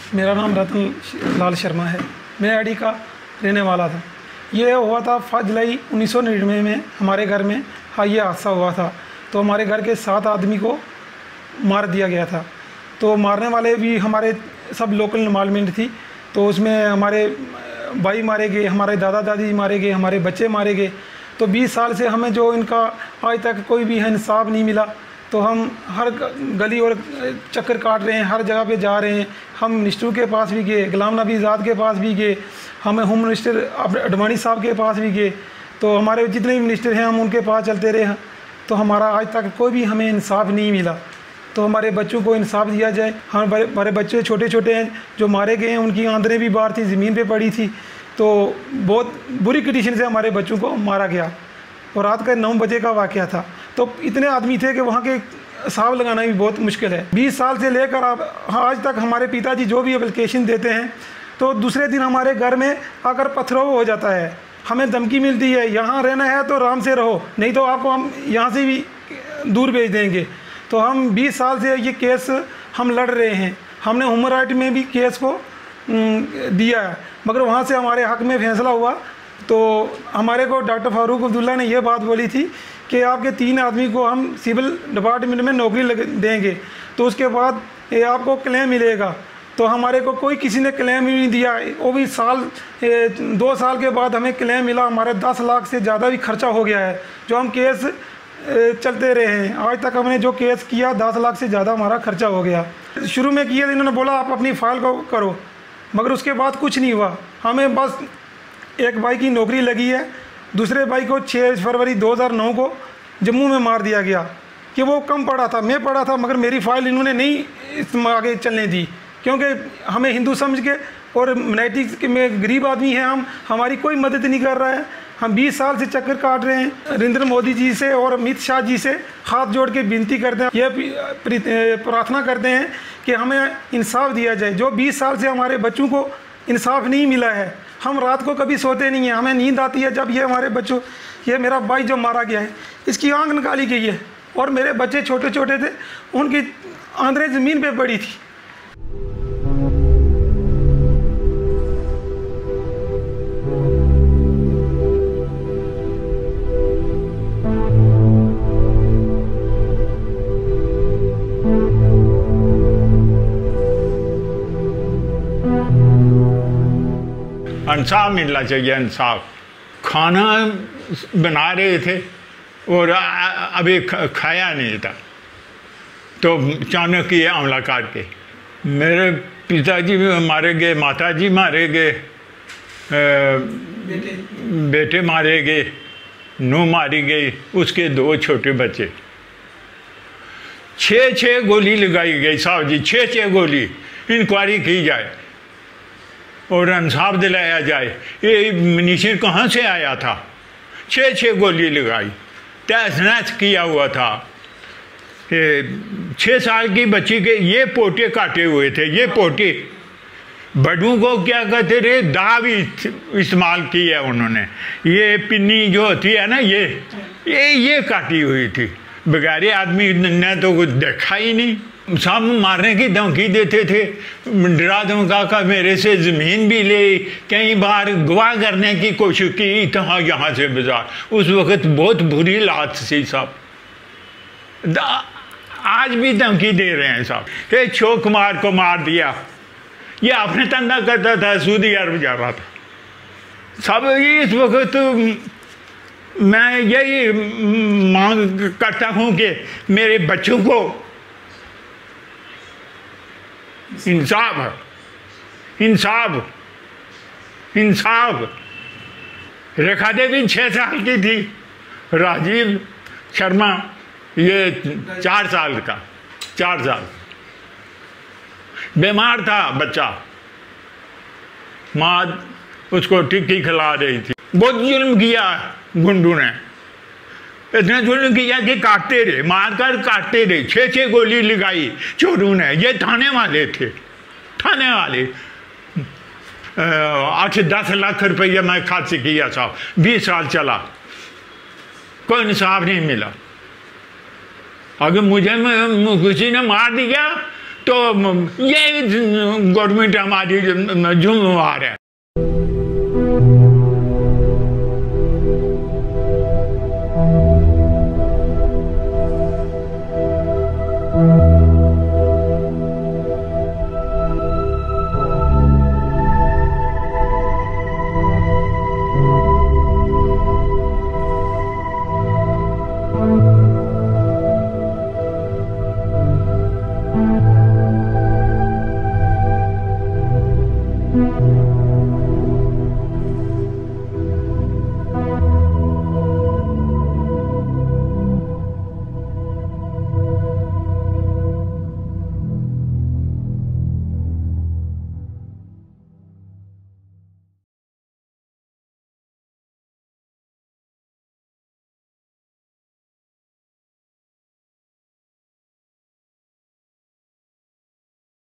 मेरा नाम रतन लाल शर्मा है। मैं अड़ी का रहने वाला था। ये हुआ था 5 जुलाई 1999 में हमारे घर में ये हादसा हुआ था। तो हमारे घर के 7 आदमी को मार दिया गया था। तो मारने वाले भी हमारे सब लोकल इन्वॉल्वमेंट थी। तो उसमें हमारे भाई मारे गए, हमारे दादा दादी मारे गए, हमारे बच्चे मारे गए। तो 20 साल से हमें जो इनका आज तक कोई भी इंसाफ नहीं मिला। तो हम हर गली और चक्कर काट रहे हैं, हर जगह पे जा रहे हैं। हम मिनिस्टर के पास भी गए, गुलाम नबी आज़ाद के पास भी गए, हमें होम मिनिस्टर अडवाणी साहब के पास भी गए। तो हमारे जितने भी मिनिस्टर हैं हम उनके पास चलते रहे। तो हमारा आज तक कोई भी हमें इंसाफ नहीं मिला। तो हमारे बच्चों को इंसाफ दिया जाए। हमारे बच्चे छोटे छोटे हैं जो मारे गए हैं, उनकी आंदरें भी बाहर थी, ज़मीन पे पड़ी थी। तो बहुत बुरी कंडीशन से हमारे बच्चों को मारा गया। और रात का 9 बजे का वाक़या था। तो इतने आदमी थे कि वहाँ के हिसाब लगाना भी बहुत मुश्किल है। 20 साल से लेकर आज तक हमारे पिताजी जो भी एप्लीकेशन देते हैं तो दूसरे दिन हमारे घर में आकर पथराव हो जाता है। हमें धमकी मिलती है, यहाँ रहना है तो आराम से रहो, नहीं तो आपको हम यहाँ से भी दूर भेज देंगे। तो हम 20 साल से ये केस हम लड़ रहे हैं। हमने ह्यूमन राइट में भी केस को दिया है, मगर वहाँ से हमारे हक़ में फैसला हुआ। तो हमारे को डॉक्टर फारूक अब्दुल्ला ने यह बात बोली थी कि आपके 3 आदमी को हम सिविल डिपार्टमेंट में नौकरी देंगे, तो उसके बाद ये आपको क्लेम मिलेगा। तो हमारे को कोई किसी ने क्लेम ही नहीं दिया। वो भी 2 साल के बाद हमें क्लेम मिला। हमारे 10 लाख से ज़्यादा भी खर्चा हो गया है जो हम केस चलते रहे हैं। आज तक हमने जो केस किया 10 लाख से ज़्यादा हमारा खर्चा हो गया। शुरू में किया इन्होंने बोला आप अपनी फ़ाइल को करो, मगर उसके बाद कुछ नहीं हुआ। हमें बस एक भाई की नौकरी लगी है, दूसरे भाई को 6 फरवरी 2009 को जम्मू में मार दिया गया कि वो कम पढ़ा था, मैं पढ़ा था, मगर मेरी फ़ाइल इन्होंने नहीं आगे चलने दी, क्योंकि हमें हिंदू समझ के और माइनॉरिटी में गरीब आदमी हैं हम, हमारी कोई मदद नहीं कर रहा है। हम 20 साल से चक्कर काट रहे हैं। नरेंद्र मोदी जी से और अमित शाह जी से हाथ जोड़ के विनती करते हैं, ये प्रार्थना करते हैं कि हमें इंसाफ दिया जाए। जो 20 साल से हमारे बच्चों को इंसाफ नहीं मिला है, हम रात को कभी सोते नहीं हैं। हमें नींद आती है जब ये हमारे बच्चों, ये मेरा भाई जो मारा गया है इसकी आंख निकाली गई है और मेरे बच्चे छोटे छोटे थे, उनकी आंदरें ज़मीन पे पड़ी थी। इंसाफ मिलना चाहिए। इंसाफ खाना बना रहे थे और अभी खाया नहीं था, तो अचानक ये हमला करके मेरे पिताजी मारे गए, माताजी मारे गए, बेटे मारे गए, नूह मारी गई, उसके 2 छोटे बच्चे। 6 गोली लगाई गई साहब जी, 6 गोली। इंक्वायरी की जाए और इंसाफ दिलाया जाए। ये मिनिस्टर कहाँ से आया था? 6 गोली लगाई, तहस नहस किया हुआ था। 6 साल की बच्ची के ये पोटे काटे हुए थे। ये पोटे बड़ों को क्या कहते थे, दा भी इस्तेमाल की है उन्होंने। ये पिन्नी जो होती है ना, ये काटी हुई थी। बेगारे आदमी ने तो कुछ देखा ही नहीं। सब मारने की धमकी देते थे, डरा धमका का मेरे से ज़मीन भी ले, कई बार गवाह करने की कोशिश की, यहाँ से बाजार। उस वक़्त बहुत बुरी हालत थी साहब। आज भी धमकी दे रहे हैं साहब कि अशोक कुमार को मार दिया। ये अपने धंधा करता था, सऊदी अरब जा रहा था सब। इस वक्त मैं यही मांग करता हूँ कि मेरे बच्चों को इंसाफ, इंसाफ, इंसाफ। रेखा देवी 6 साल की थी, राजीव शर्मा ये 4 साल का, 4 साल बीमार था बच्चा, माँ उसको टिक्की खिला रही थी। बहुत जुल्म किया गुंडू ने, इतना जुल्म किया कि काटते रहे, मारकर काटते रहे। 6 गोली लगाई चोरों ने। ये थाने वाले थे, थाने वाले। 8-10 लाख रुपया मैं खर्च किया साहब, 20 साल चला, कोई इंसाफ नहीं मिला। अगर मुझे किसी ने मार दिया तो ये गवर्नमेंट हमारी जुम्मेवार है।